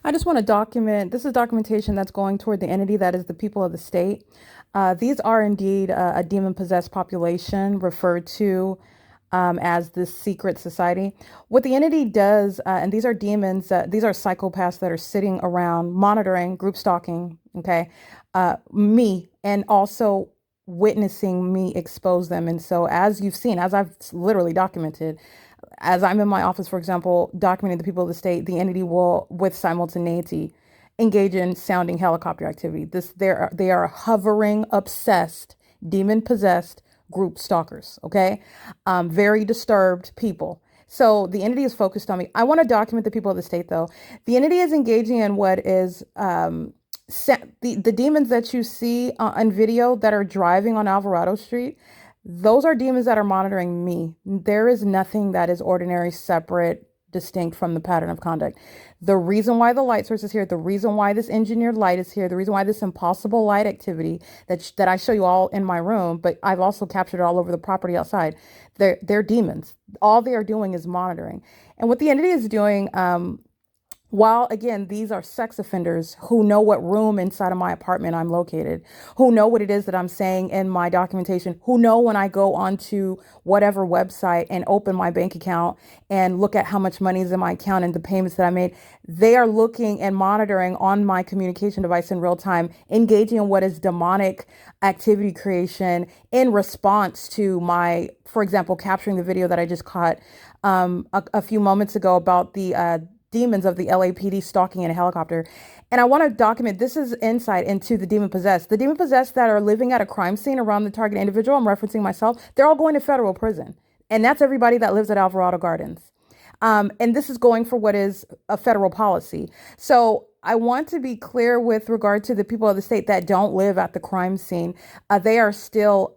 I just want to document, this is documentation that's going toward the entity that is the people of the state. These are indeed a demon-possessed population referred to as the secret society. What the entity does, and these are demons, these are psychopaths that are sitting around monitoring, group stalking, okay, me, and also witnessing me expose them. And so, as you've seen, as I've literally documented, as I'm in my office, for example, documenting the people of the state, the entity will, with simultaneity, engage in sounding helicopter activity. They are hovering, obsessed, demon possessed group stalkers. Okay, very disturbed people. So the entity is focused on me. I want to document the people of the state, though. The entity is engaging in what is the demons that you see on video that are driving on Alvarado Street. Those are demons that are monitoring me. There is nothing that is ordinary, separate, distinct from the pattern of conduct. The reason why the light source is here, the reason why this engineered light is here, the reason why this impossible light activity that I show you all in my room, but I've also captured it all over the property outside. They're demons. All they are doing is monitoring. And what the entity is doing, while again, these are sex offenders who know what room inside of my apartment I'm located, who know what it is that I'm saying in my documentation, who know when I go onto whatever website and open my bank account and look at how much money is in my account and the payments that I made, they are looking and monitoring on my communication device in real time, engaging in what is demonic activity creation in response to my, for example, capturing the video that I just caught a few moments ago about the demons of the LAPD stalking in a helicopter. And I want to document, this is insight into the demon possessed. The demon possessed that are living at a crime scene around the target individual, I'm referencing myself, they're all going to federal prison. And that's everybody that lives at Alvarado Gardens. And this is going for what is a federal policy. So I want to be clear with regard to the people of the state that don't live at the crime scene. They are still,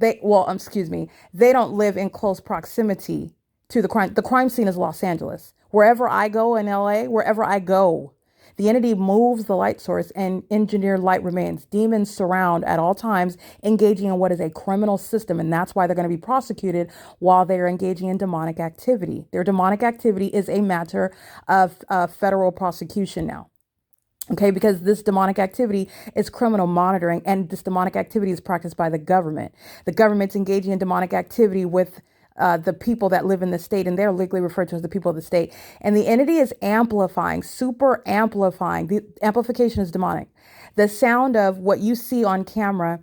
excuse me, they don't live in close proximity to the crime. The crime scene is Los Angeles. Wherever I go in LA, wherever I go, the entity moves the light source and engineered light remains. Demons surround at all times, engaging in what is a criminal system. And that's why they're going to be prosecuted while they're engaging in demonic activity. Their demonic activity is a matter of federal prosecution now. Okay, because this demonic activity is criminal monitoring, and this demonic activity is practiced by the government. The government's engaging in demonic activity with the people that live in the state, and they're legally referred to as the people of the state. And the entity is amplifying, super amplifying. The amplification is demonic. The sound of what you see on camera,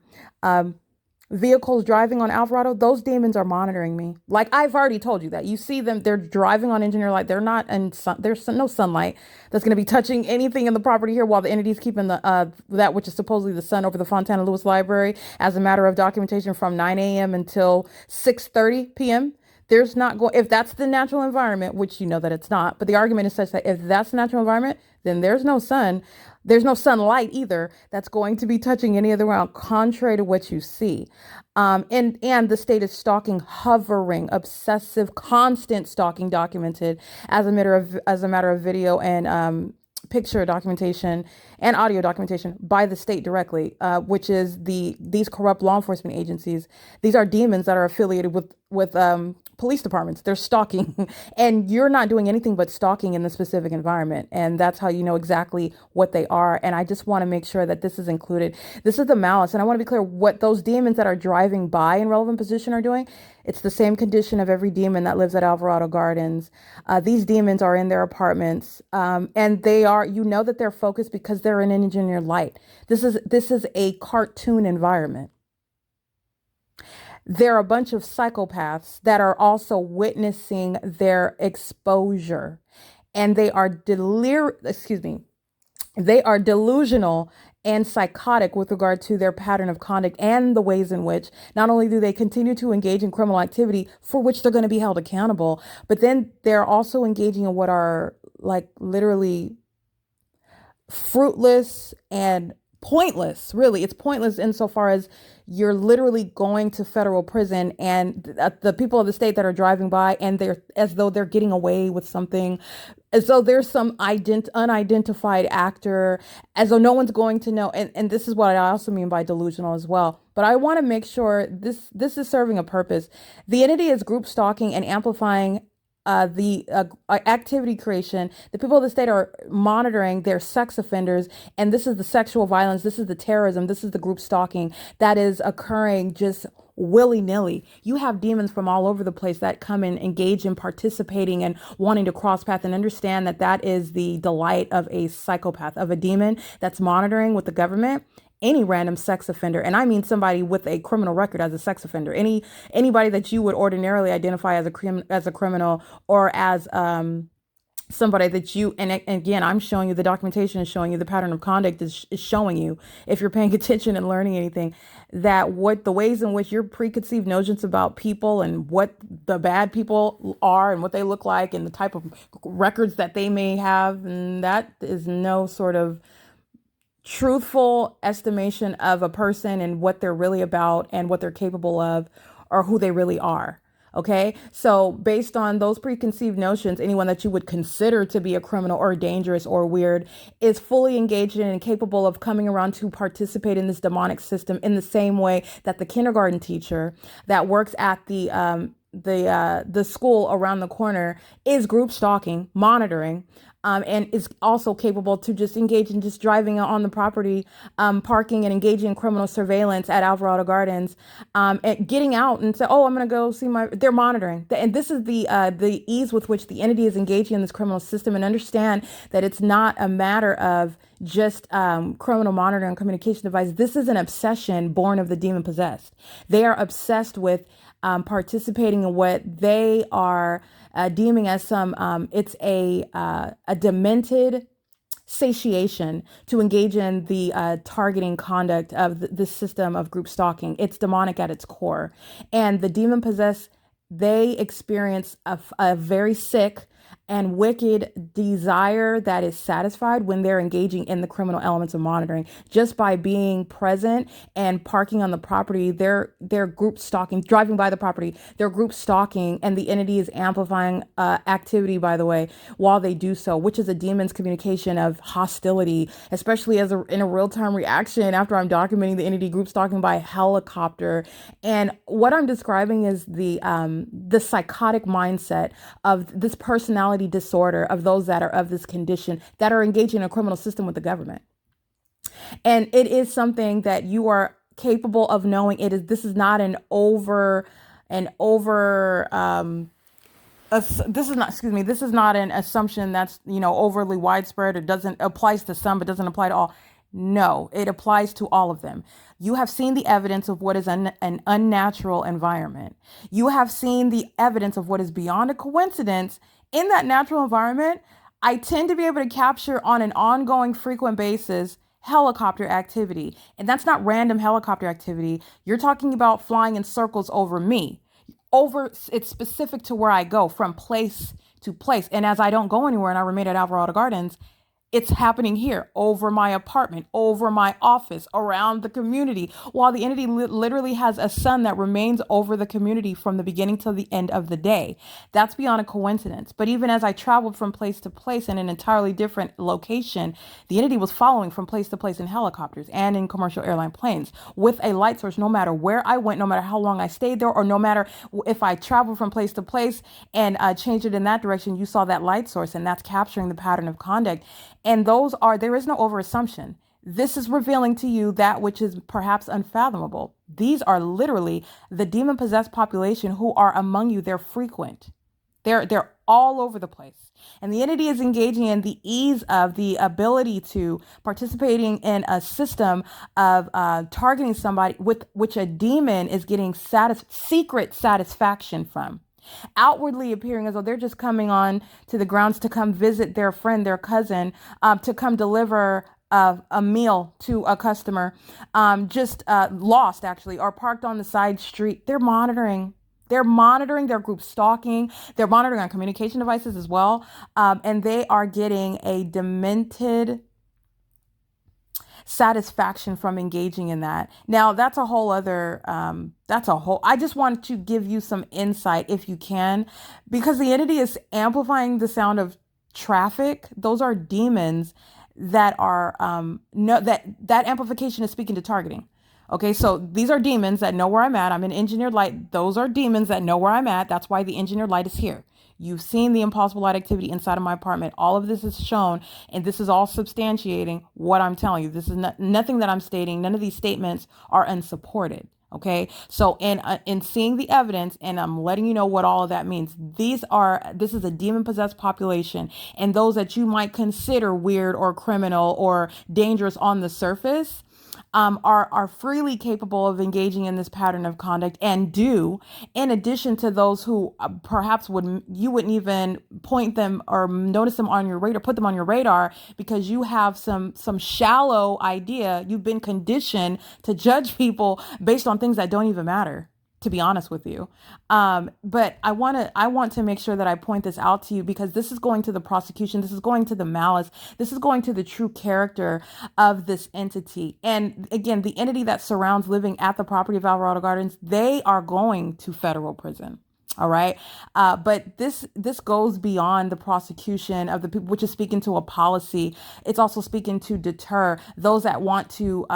vehicles driving on Alvarado, those demons are monitoring me. Like I've already told you that. You see them, they're driving on engineer light. They're not in sun, there's no sunlight that's going to be touching anything in the property here while the entity's keeping the that which is supposedly the sun over the Fontana Lewis Library as a matter of documentation from 9 a.m. until 6:30 p.m. There's not going, if that's the natural environment, which you know that it's not, but the argument is such that if that's the natural environment, then there's no sun. There's no sunlight either that's going to be touching any of the ground, contrary to what you see. And the state is stalking, hovering, obsessive, constant stalking, documented as a matter of video and picture documentation and audio documentation by the state directly, which is these corrupt law enforcement agencies. These are demons that are affiliated with police departments. They're stalking, and you're not doing anything but stalking in the specific environment. And that's how you know exactly what they are. And I just want to make sure that this is included. This is the malice. And I want to be clear what those demons that are driving by in relevant position are doing. It's the same condition of every demon that lives at Alvarado Gardens. These demons are in their apartments, and they are, you know, that they're focused because they're in engineered light. This is a cartoon environment. There are a bunch of psychopaths that are also witnessing their exposure, and they are delusional and psychotic with regard to their pattern of conduct and the ways in which not only do they continue to engage in criminal activity for which they're going to be held accountable, but then they're also engaging in what are like literally fruitless and pointless. Really, it's pointless insofar as you're literally going to federal prison, and the people of the state that are driving by, and they're as though they're getting away with something, as though there's some unidentified actor, as though no one's going to know. And this is what I also mean by delusional as well. But I want to make sure this is serving a purpose. The entity is group stalking and amplifying the activity creation, the people of the state are monitoring their sex offenders. And this is the sexual violence, this is the terrorism, this is the group stalking that is occurring just willy nilly. You have demons from all over the place that come and engage in participating and wanting to cross path, and understand that that is the delight of a psychopath, of a demon that's monitoring with the government any random sex offender. And I mean somebody with a criminal record as a sex offender, anybody that you would ordinarily identify as a criminal, or as somebody that you, and again, I'm showing you, the documentation is showing you, the pattern of conduct is showing you, if you're paying attention and learning anything, that what the ways in which your preconceived notions about people and what the bad people are and what they look like and the type of records that they may have, and that is no sort of truthful estimation of a person and what they're really about and what they're capable of, or who they really are. Okay, so based on those preconceived notions, anyone that you would consider to be a criminal or dangerous or weird is fully engaged in and capable of coming around to participate in this demonic system, in the same way that the kindergarten teacher that works at the school around the corner is group stalking, monitoring, and is also capable to just engage in just driving on the property, parking and engaging in criminal surveillance at Alvarado Gardens, and getting out and say, "Oh, I'm going to go see my." They're monitoring, and this is the ease with which the entity is engaging in this criminal system. And understand that it's not a matter of just criminal monitoring and communication device. This is an obsession born of the demon possessed. They are obsessed with participating in what they are deeming as it's a demented satiation to engage in the targeting conduct of the system of group stalking. It's demonic at its core. And the demon possessed, they experience a very sick and wicked desire that is satisfied when they're engaging in the criminal elements of monitoring. Just by being present and parking on the property, they're group stalking, driving by the property, they're group stalking, and the entity is amplifying activity, by the way, while they do so, which is a demon's communication of hostility, especially in a real-time reaction after I'm documenting the entity group stalking by helicopter. And what I'm describing is the psychotic mindset of this personality disorder of those that are of this condition, that are engaging in a criminal system with the government. And it is something that you are capable of knowing. This is not this is not an assumption that's, overly widespread, or doesn't applies to some but doesn't apply to all. No, it applies to all of them. You have seen the evidence of what is an unnatural environment. You have seen the evidence of what is beyond a coincidence in that natural environment. I tend to be able to capture on an ongoing, frequent basis helicopter activity. And that's not random helicopter activity. You're talking about flying in circles over me. It's specific to where I go from place to place. And as I don't go anywhere and I remain at Alvarado Gardens, it's happening here, over my apartment, over my office, around the community, while the entity literally has a sun that remains over the community from the beginning to the end of the day. That's beyond a coincidence. But even as I traveled from place to place in an entirely different location, the entity was following from place to place in helicopters and in commercial airline planes with a light source, no matter where I went, no matter how long I stayed there, or no matter if I traveled from place to place and changed it in that direction, you saw that light source, and that's capturing the pattern of conduct. And there is no overassumption. This is revealing to you that which is perhaps unfathomable. These are literally the demon possessed population who are among you. They're frequent. They're all over the place. And the entity is engaging in the ease of the ability to participating in a system of targeting somebody with which a demon is getting secret satisfaction from. Outwardly appearing as though they're just coming on to the grounds to come visit their friend, their cousin, to come deliver a meal to a customer, just lost actually, or parked on the side street. They're monitoring. Their group stalking. They're monitoring on communication devices as well. And they are getting a demented satisfaction from engaging in that. Now, that's a whole other, I just want to give you some insight, if you can, because the entity is amplifying the sound of traffic. Those are demons that are, that amplification is speaking to targeting. Okay, so these are demons that know where I'm at. I'm an engineered light. Those are demons that know where I'm at. That's why the engineered light is here. You've seen the impossible light activity inside of my apartment. All of this is shown, and this is all substantiating what I'm telling you. This is nothing that I'm stating. None of these statements are unsupported. Okay, so in seeing the evidence, and I'm letting you know what all of that means. This is a demon possessed population, and those that you might consider weird or criminal or dangerous on the surface are freely capable of engaging in this pattern of conduct and do, in addition to those who perhaps you wouldn't even point them or notice them on your radar, put them on your radar because you have some shallow idea. You've been conditioned to judge people based on things that don't even matter, to be honest with you. But I want to make sure that I point this out to you because this is going to the prosecution. This is going to the malice. This is going to the true character of this entity. And again, the entity that surrounds living at the property of Alvarado Gardens, they are going to federal prison. All right. But this goes beyond the prosecution of the people, which is speaking to a policy. It's also speaking to deter those that want to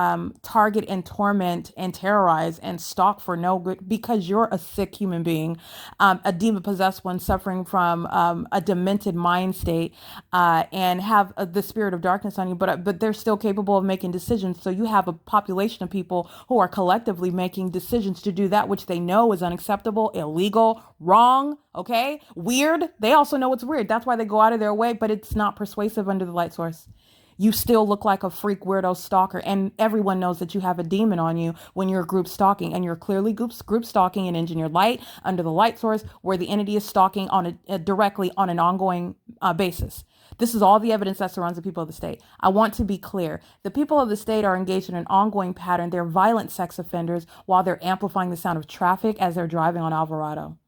target and torment and terrorize and stalk for no good because you're a sick human being, a demon possessed one suffering from a demented mind state and have the spirit of darkness on you. But they're still capable of making decisions. So you have a population of people who are collectively making decisions to do that which they know is unacceptable, illegal, wrong, okay, weird. They also know it's weird. That's why they go out of their way, but it's not persuasive under the light source. You still look like a freak weirdo stalker, and everyone knows that you have a demon on you when you're group stalking, and you're clearly group stalking in engineered light under the light source where the entity is stalking on directly on an ongoing basis. This is all the evidence that surrounds the people of the state. I want to be clear. The people of the state are engaged in an ongoing pattern. They're violent sex offenders while they're amplifying the sound of traffic as they're driving on Alvarado.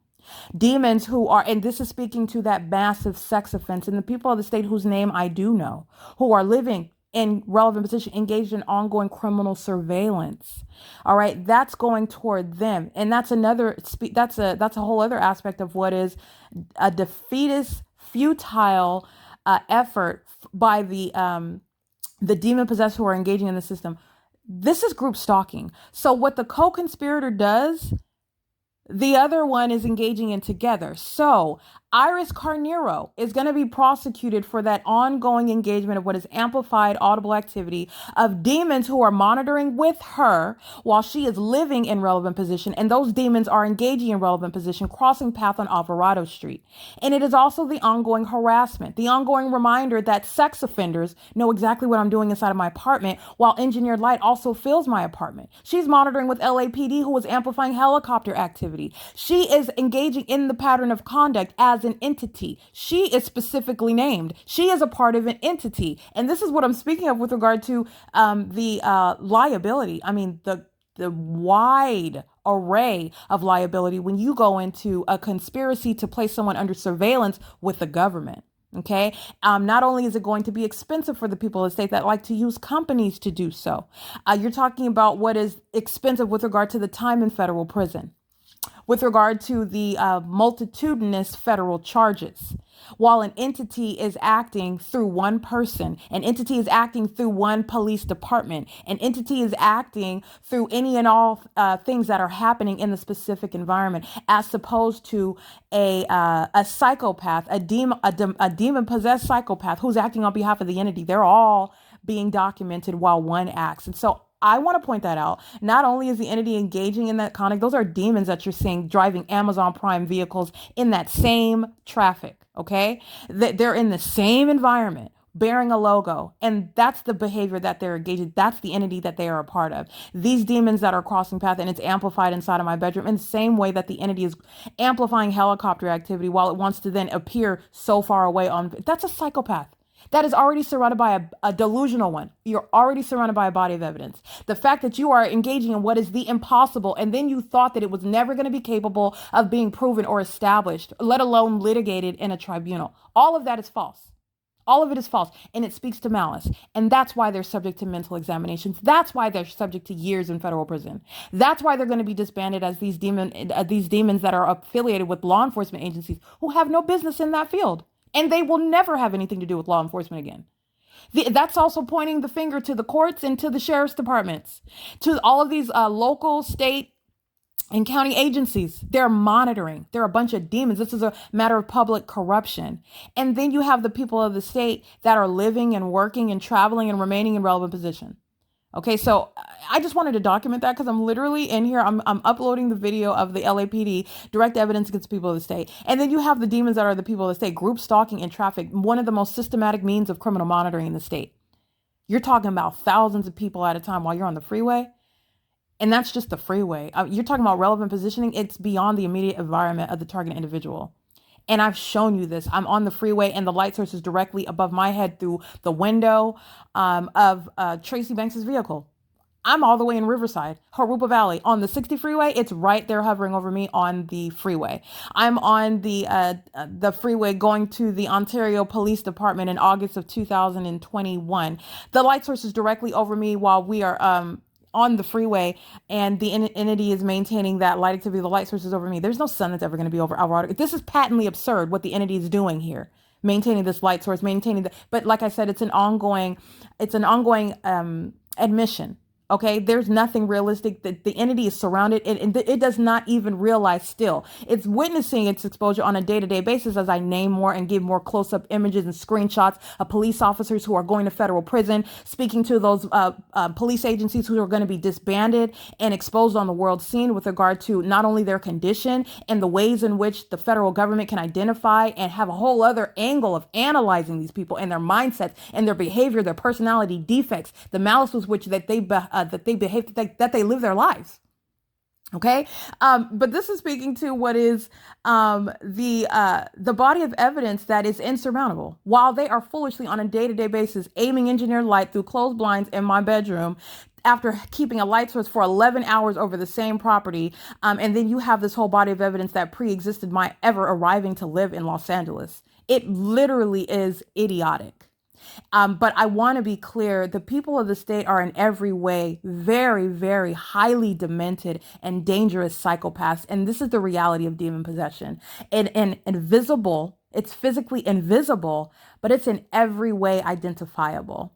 Demons who are, and this is speaking to that massive sex offense, and the people of the state whose name I do know, who are living in relevant position, engaged in ongoing criminal surveillance. All right, that's going toward them, and that's a whole other aspect of what is a defeatist, futile effort by the demon possessed who are engaging in the system. This is group stalking. So what the co-conspirator does, the other one is engaging in together. So Iris Carnero is going to be prosecuted for that ongoing engagement of what is amplified audible activity of demons who are monitoring with her while she is living in relevant position. And those demons are engaging in relevant position, crossing path on Alvarado Street. And it is also the ongoing harassment, the ongoing reminder that sex offenders know exactly what I'm doing inside of my apartment while engineered light also fills my apartment. She's monitoring with LAPD who is amplifying helicopter activity. She is engaging in the pattern of conduct as an entity. She is specifically named. She is a part of an entity. And this is what I'm speaking of with regard to the liability. I mean, the wide array of liability when you go into a conspiracy to place someone under surveillance with the government. Okay. Not only is it going to be expensive for the people of the state that like to use companies to do so, you're talking about what is expensive with regard to the time in federal prison, with regard to the multitudinous federal charges. While an entity is acting through one person, an entity is acting through one police department, an entity is acting through any and all things that are happening in the specific environment, as opposed to a psychopath, a demon-possessed psychopath who's acting on behalf of the entity. They're all being documented while one acts. And so I want to point that out. Not only is the entity engaging in that conduct, those are demons that you're seeing driving Amazon Prime vehicles in that same traffic, okay? They're in the same environment, bearing a logo, and that's the behavior that they're engaging. That's the entity that they are a part of. These demons that are crossing path, and it's amplified inside of my bedroom in the same way that the entity is amplifying helicopter activity while it wants to then appear so far away on. That's a psychopath. That is already surrounded by a delusional one. You're already surrounded by a body of evidence. The fact that you are engaging in what is the impossible, and then you thought that it was never going to be capable of being proven or established, let alone litigated in a tribunal. All of that is false. All of it is false, and it speaks to malice. And that's why they're subject to mental examinations. That's why they're subject to years in federal prison. That's why they're going to be disbanded as these demons that are affiliated with law enforcement agencies who have no business in that field. And they will never have anything to do with law enforcement again. That's also pointing the finger to the courts and to the sheriff's departments, to all of these local, state, And county agencies, they're monitoring. They're a bunch of demons. This is a matter of public corruption. And then you have the people of the state that are living and working and traveling and remaining in relevant position. Okay, so I just wanted to document that because I'm literally in here. I'm uploading the video of the LAPD, direct evidence against people of the state. And then you have the demons that are the people of the state, group stalking and traffic, one of the most systematic means of criminal monitoring in the state. You're talking about thousands of people at a time while you're on the freeway. And that's just the freeway. You're talking about relevant positioning. It's beyond the immediate environment of the target individual. And I've shown you this. I'm on the freeway and the light source is directly above my head through the window of Tracy Banks's vehicle. I'm all the way in Riverside, Harupa Valley on the 60 freeway. It's right there hovering over me on the freeway. I'm on the freeway going to the Ontario Police Department in August of 2021. The light source is directly over me while we are on the freeway, and the entity is maintaining that light activity. The light source is over me. There's no sun that's ever going to be over Alvarado. This is patently absurd what the entity is doing here, maintaining this light source, maintaining the. But like I said, it's an ongoing admission. Okay, there's nothing realistic. That the entity is surrounded, and it does not even realize still. It's witnessing its exposure on a day-to-day basis as I name more and give more close-up images and screenshots of police officers who are going to federal prison, speaking to those police agencies who are going to be disbanded and exposed on the world scene with regard to not only their condition and the ways in which the federal government can identify and have a whole other angle of analyzing these people and their mindsets and their behavior, their personality defects, the malice with which that they behave, that they live their lives. Okay. But this is speaking to what is the body of evidence that is insurmountable. While they are foolishly on a day-to-day basis aiming engineered light through closed blinds in my bedroom after keeping a light source for 11 hours over the same property. And then you have this whole body of evidence that pre-existed my ever arriving to live in Los Angeles. It literally is idiotic. But I want to be clear, the people of the state are in every way very, very highly demented and dangerous psychopaths. And this is the reality of demon possession. And invisible, it's physically invisible, but it's in every way identifiable.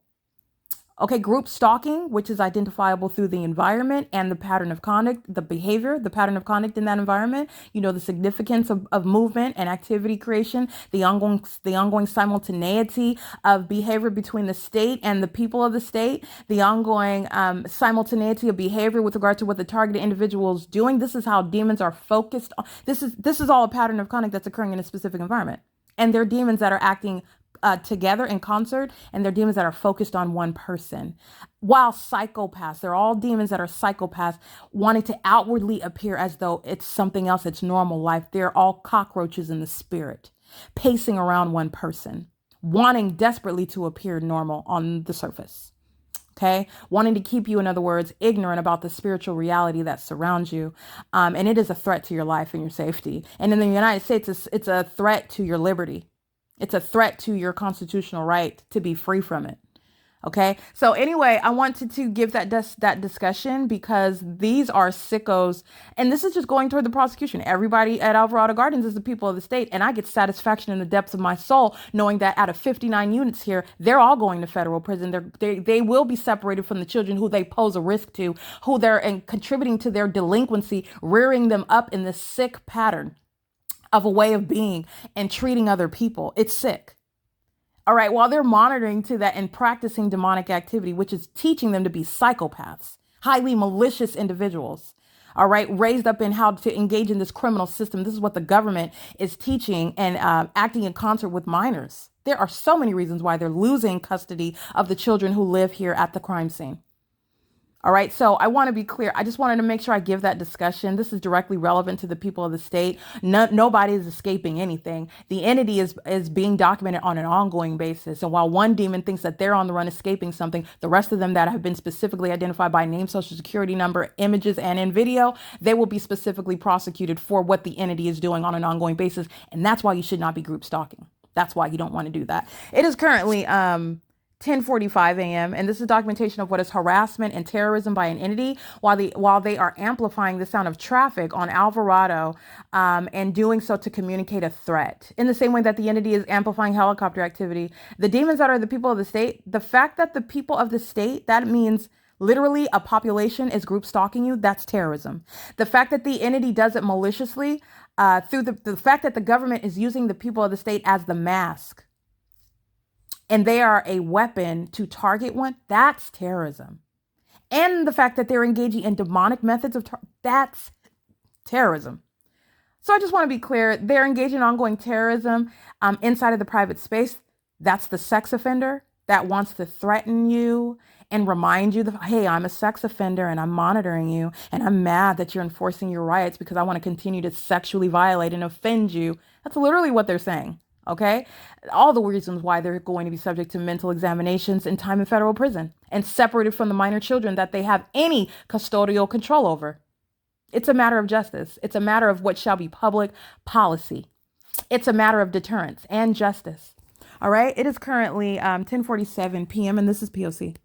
Okay, group stalking, which is identifiable through the environment and the pattern of conduct, the behavior, the pattern of conduct in that environment, the significance of movement and activity creation, the ongoing simultaneity of behavior between the state and the people of the state, the ongoing simultaneity of behavior with regard to what the targeted individual is doing. This is how demons are focused on. This is all a pattern of conduct that's occurring in a specific environment. And they're demons that are acting together in concert, and they're demons that are focused on one person. While psychopaths, they're all demons that are psychopaths, wanting to outwardly appear as though it's something else, it's normal life. They're all cockroaches in the spirit, pacing around one person, wanting desperately to appear normal on the surface. Okay, wanting to keep you, in other words, ignorant about the spiritual reality that surrounds you. And it is a threat to your life and your safety. And in the United States, it's a threat to your liberty. It's a threat to your constitutional right to be free from it. Okay. So anyway, I wanted to give that discussion because these are sickos, and this is just going toward the prosecution. Everybody at Alvarado Gardens is the people of the state, and I get satisfaction in the depths of my soul knowing that out of 59 units here, they're all going to federal prison. They will be separated from the children who they pose a risk to, who they're contributing to their delinquency, rearing them up in this sick pattern of a way of being and treating other people. It's sick. All right. While they're monitoring to that and practicing demonic activity, which is teaching them to be psychopaths, highly malicious individuals. All right. Raised up in how to engage in this criminal system. This is what the government is teaching and acting in concert with minors. There are so many reasons why they're losing custody of the children who live here at the crime scene. All right. So I want to be clear. I just wanted to make sure I give that discussion. This is directly relevant to the people of the state. Nobody is escaping anything. The entity is being documented on an ongoing basis. And while one demon thinks that they're on the run escaping something, the rest of them that have been specifically identified by name, social security number, images, and in video, they will be specifically prosecuted for what the entity is doing on an ongoing basis. And that's why you should not be group stalking. That's why you don't want to do that. It is currently 10:45 a.m. and this is documentation of what is harassment and terrorism by an entity while they are amplifying the sound of traffic on Alvarado and doing so to communicate a threat. In the same way that the entity is amplifying helicopter activity, the demons that are the people of the state, the fact that the people of the state, that means literally a population is group stalking you, that's terrorism. The fact that the entity does it maliciously, through the fact that the government is using the people of the state as the mask and they are a weapon to target one, that's terrorism. And the fact that they're engaging in demonic methods of that's terrorism. So I just want to be clear, they're engaging in ongoing terrorism inside of the private space. That's the sex offender that wants to threaten you and remind you that, hey, I'm a sex offender and I'm monitoring you and I'm mad that you're enforcing your rights because I want to continue to sexually violate and offend you. That's literally what they're saying. Okay. All the reasons why they're going to be subject to mental examinations and time in federal prison and separated from the minor children that they have any custodial control over. It's a matter of justice. It's a matter of what shall be public policy. It's a matter of deterrence and justice. All right. It is currently 10:47 p.m. and this is POC.